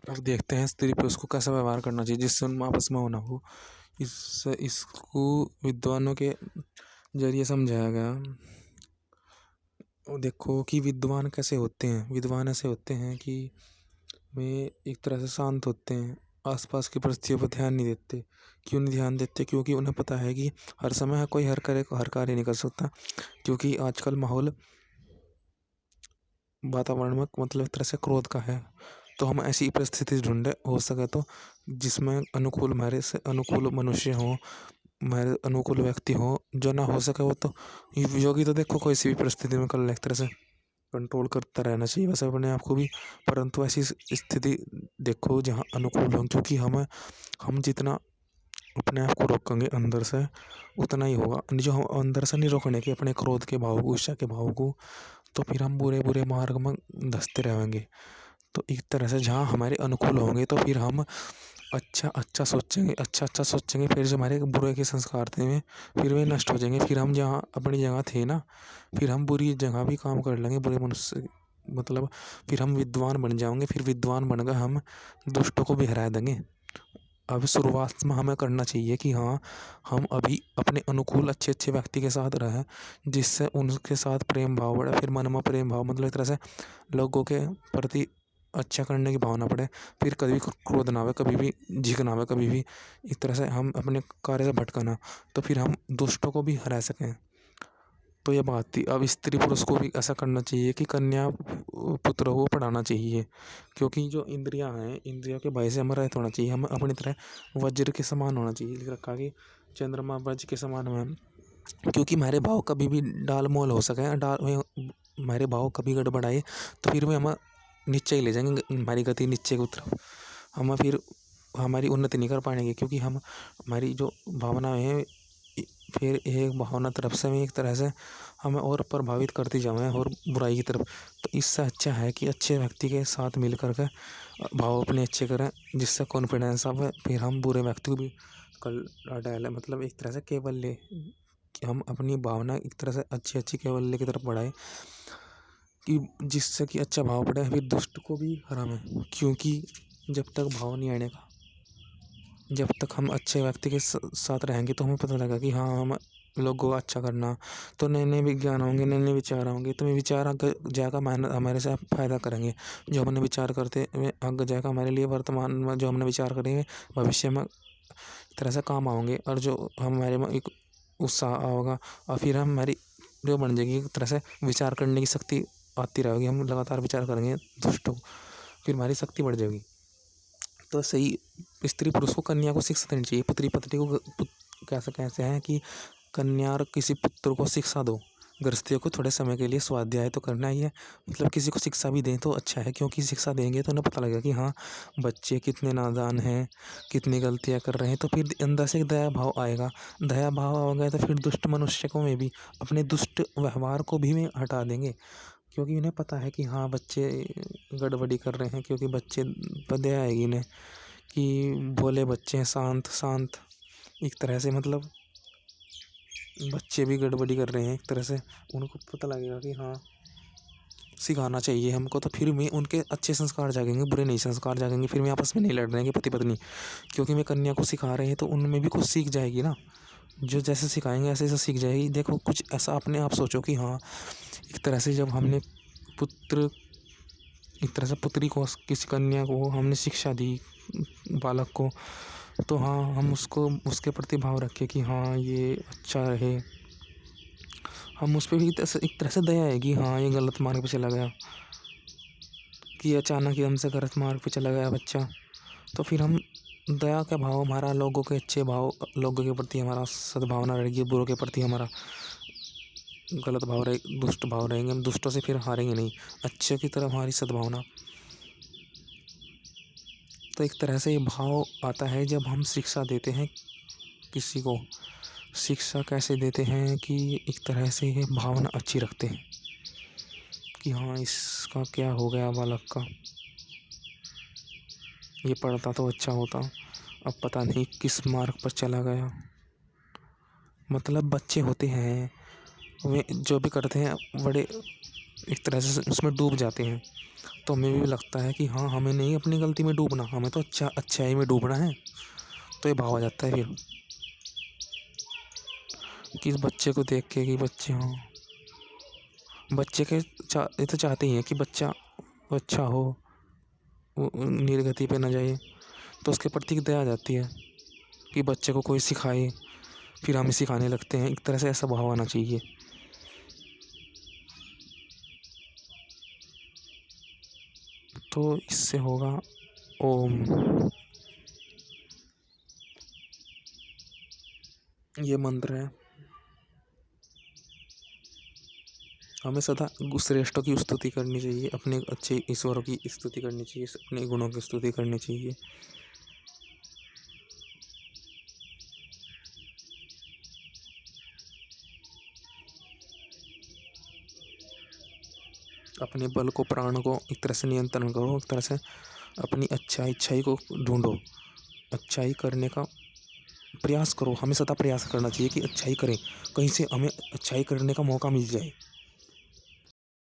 अब देखते हैं स्त्री पुरुष को कैसा व्यवहार करना चाहिए जिससे उनमें आपस में होना हो। इसको विद्वानों के जरिए समझाया गया। और देखो कि विद्वान कैसे होते हैं। विद्वान ऐसे होते हैं कि वे एक तरह से शांत होते हैं, आसपास की परिस्थितियों पर ध्यान नहीं देते। क्यों नहीं ध्यान देते? क्योंकि उन्हें पता है कि हर समय कोई हर कार्य नहीं कर सकता, क्योंकि आजकल माहौल वातावरण में मतलब एक तरह से क्रोध का है। तो हम ऐसी परिस्थिति ढूंढे हो सके तो जिसमें अनुकूल हमारे से अनुकूल मनुष्य हो, हमारे अनुकूल व्यक्ति हो। जो ना हो सके वो तो योगी तो देखो कोई सी भी परिस्थिति में कल एक तरह से कंट्रोल करता रहना चाहिए वैसे अपने आप को भी। परंतु ऐसी स्थिति देखो जहाँ अनुकूल हो, क्योंकि हम जितना अपने आप को रोकेंगे अंदर से उतना ही होगा। जो हम अंदर से नहीं रोकने के अपने क्रोध के भाव को, ईर्ष्या के भाव को, तो फिर हम बुरे बुरे मार्ग में धंसते रहेंगे। तो एक तरह से जहाँ हमारे अनुकूल होंगे तो फिर हम अच्छा अच्छा सोचेंगे। फिर जो हमारे बुरे के संस्कार थे वे फिर वे नष्ट हो जाएंगे। फिर हम जहाँ अपनी जगह थे ना, फिर हम बुरी जगह भी काम कर लेंगे, बुरे मनुष्य मतलब फिर हम विद्वान बन जाएंगे। फिर विद्वान बनकर हम दुष्टों को भी हरा देंगे। अब शुरुआत में हमें करना चाहिए कि हाँ, हम अभी अपने अनुकूल अच्छे अच्छे व्यक्ति के साथ रहें, जिससे उनके साथ प्रेम भाव बढ़े। फिर मन में प्रेम भाव मतलब एक तरह से लोगों के प्रति अच्छा करने की भावना पड़े। फिर कभी क्रोध ना आवे, कभी भी झिक ना आवे, कभी भी एक तरह से हम अपने कार्य से भटकना, तो फिर हम दुष्टों को भी हरा सकें। तो ये बात थी। अब स्त्री पुरुष को भी ऐसा करना चाहिए कि कन्या पुत्र को पढ़ाना चाहिए, क्योंकि जो इंद्रियां हैं, इंद्रियों के भय से हमें रहित होना चाहिए। हमें अपनी तरह वज्र के समान होना चाहिए। लिख रखा कि चंद्रमा वज्र के समान में, क्योंकि हमारे भाव कभी भी डाल मोल हो सके, हमारे भाव कभी गड़बड़ाए तो फिर वे हमें नीचे ही ले जाएंगे, हमारी गति नीचे की तरफ। हम फिर हमारी उन्नति नहीं कर पाएंगे, क्योंकि हम हमारी जो भावनाएं हैं फिर एक भावना तरफ से भी एक तरह से हमें और प्रभावित करती जाएं और बुराई की तरफ। तो इससे अच्छा है कि अच्छे व्यक्ति के साथ मिल कर के भाव अपने अच्छे करें, जिससे कॉन्फिडेंस आवे। फिर हम बुरे व्यक्ति को भी कल डालें, मतलब एक तरह से केवल्य कि हम अपनी भावना एक तरह से अच्छी अच्छी केवल्य की तरफ बढ़ाएं, कि जिससे कि अच्छा भाव बढ़े। फिर दुष्ट को भी हराएं, क्योंकि जब तक भाव नहीं आने का, जब तक हम अच्छे व्यक्ति के साथ रहेंगे तो हमें पता लगा कि हाँ, हम लोगों को अच्छा करना। तो नए नए विज्ञान होंगे, नए नए विचार होंगे, तो वे विचार आगे जाकर हमारे से फ़ायदा करेंगे। जो हमने विचार करते वे आगे जाकर हमारे लिए वर्तमान में जो हमने विचार करेंगे भविष्य में एक तरह से काम आएंगे। और जो हमारे में एक उत्साह होगा और फिर हम हमारी जो बन जाएगी एक तरह से विचार करने की शक्ति आती रहेगी। हम लगातार विचार करेंगे दुष्टों, फिर हमारी शक्ति बढ़ जाएगी। तो सही स्त्री पुरुष को कन्या को शिक्षा देनी चाहिए। पुत्री पत्नी को कैसे कैसे है कि कन्या और किसी पुत्र को शिक्षा दो। गृहस्थियों को थोड़े समय के लिए स्वाध्याय तो करना ही है, मतलब किसी को शिक्षा भी दें तो अच्छा है, क्योंकि शिक्षा देंगे तो उन्हें पता लगेगा कि हाँ, बच्चे कितने नादान हैं, कितनी गलतियाँ कर रहे हैं। तो फिर अंदर से एक दया भाव आएगा। दया भाव आ गया तो फिर दुष्ट मनुष्य को में भी अपने दुष्ट व्यवहार को भी में हटा देंगे, क्योंकि उन्हें पता है कि हाँ, बच्चे गड़बड़ी कर रहे हैं। क्योंकि बच्चे पर दया आएगी इन्हें कि भोले बच्चे हैं, शांत शांत एक तरह से, मतलब बच्चे भी गड़बड़ी कर रहे हैं एक तरह से। उनको पता लगेगा कि हाँ, सिखाना चाहिए हमको। तो फिर में उनके अच्छे संस्कार जागेंगे, बुरे नहीं संस्कार जागेंगे। फिर में आपस में नहीं लड़ रहे हैं पति पत्नी, क्योंकि मैं कन्या को सिखा रहे हैं तो उनमें भी कुछ सीख जाएगी ना। जो जैसे सिखाएंगे ऐसे ऐसे सीख जाएगी। देखो कुछ ऐसा अपने आप सोचो कि हाँ, एक तरह से जब हमने पुत्र एक तरह से पुत्री को, किसी कन्या को हमने शिक्षा दी, बालक को, तो हाँ, हम उसको उसके प्रति भाव रखें कि हाँ, ये अच्छा रहे। हम उस पर भी एक तरह से दया आएगी। हाँ, ये गलत मार्ग पे चला गया, कि अचानक ही हमसे गलत मार्ग पे चला गया बच्चा, तो फिर हम दया का भाव, हमारा लोगों के अच्छे भाव, लोगों के प्रति हमारा सद्भावना रहेगी। बुरों के प्रति हमारा गलत भाव रहे, दुष्ट भाव रहेंगे। हम दुष्टों से फिर हारेंगे नहीं, अच्छे की तरफ हमारी सद्भावना। तो एक तरह से ये भाव आता है जब हम शिक्षा देते हैं किसी को। शिक्षा कैसे देते हैं कि एक तरह से ये भावना अच्छी रखते हैं कि हाँ, इसका क्या हो गया बालक का, ये पढ़ता तो अच्छा होता, अब पता नहीं किस मार्ग पर चला गया। मतलब बच्चे होते हैं वे जो भी करते हैं बड़े एक तरह से उसमें डूब जाते हैं। तो हमें भी लगता है कि हाँ, हमें नहीं अपनी गलती में डूबना, हमें तो अच्छाई में डूबना है। तो ये भाव आ जाता है फिर कि इस बच्चे को देख के कि बच्चे, हाँ, बच्चे के ये तो चाहते ही हैं कि बच्चा अच्छा हो, वो निर्गति पे ना जाए। तो उसके प्रति एक दया आ जाती है कि बच्चे को कोई सिखाए, फिर हमें सिखाने लगते हैं। एक तरह से ऐसा भाव आना चाहिए। तो इससे होगा ओम। ये मंत्र है। हमें सदा श्रेष्ठों की स्तुति करनी चाहिए, अपने अच्छे ईश्वरों की स्तुति करनी चाहिए, अपने गुणों की स्तुति करनी चाहिए। अपने बल को, प्राण को एक तरह से नियंत्रण करो, एक तरह से अपनी अच्छाई को ढूंढो, अच्छाई करने का प्रयास करो। हमें सदा प्रयास करना चाहिए कि अच्छाई करें, कहीं से हमें अच्छाई करने का मौका मिल जाए।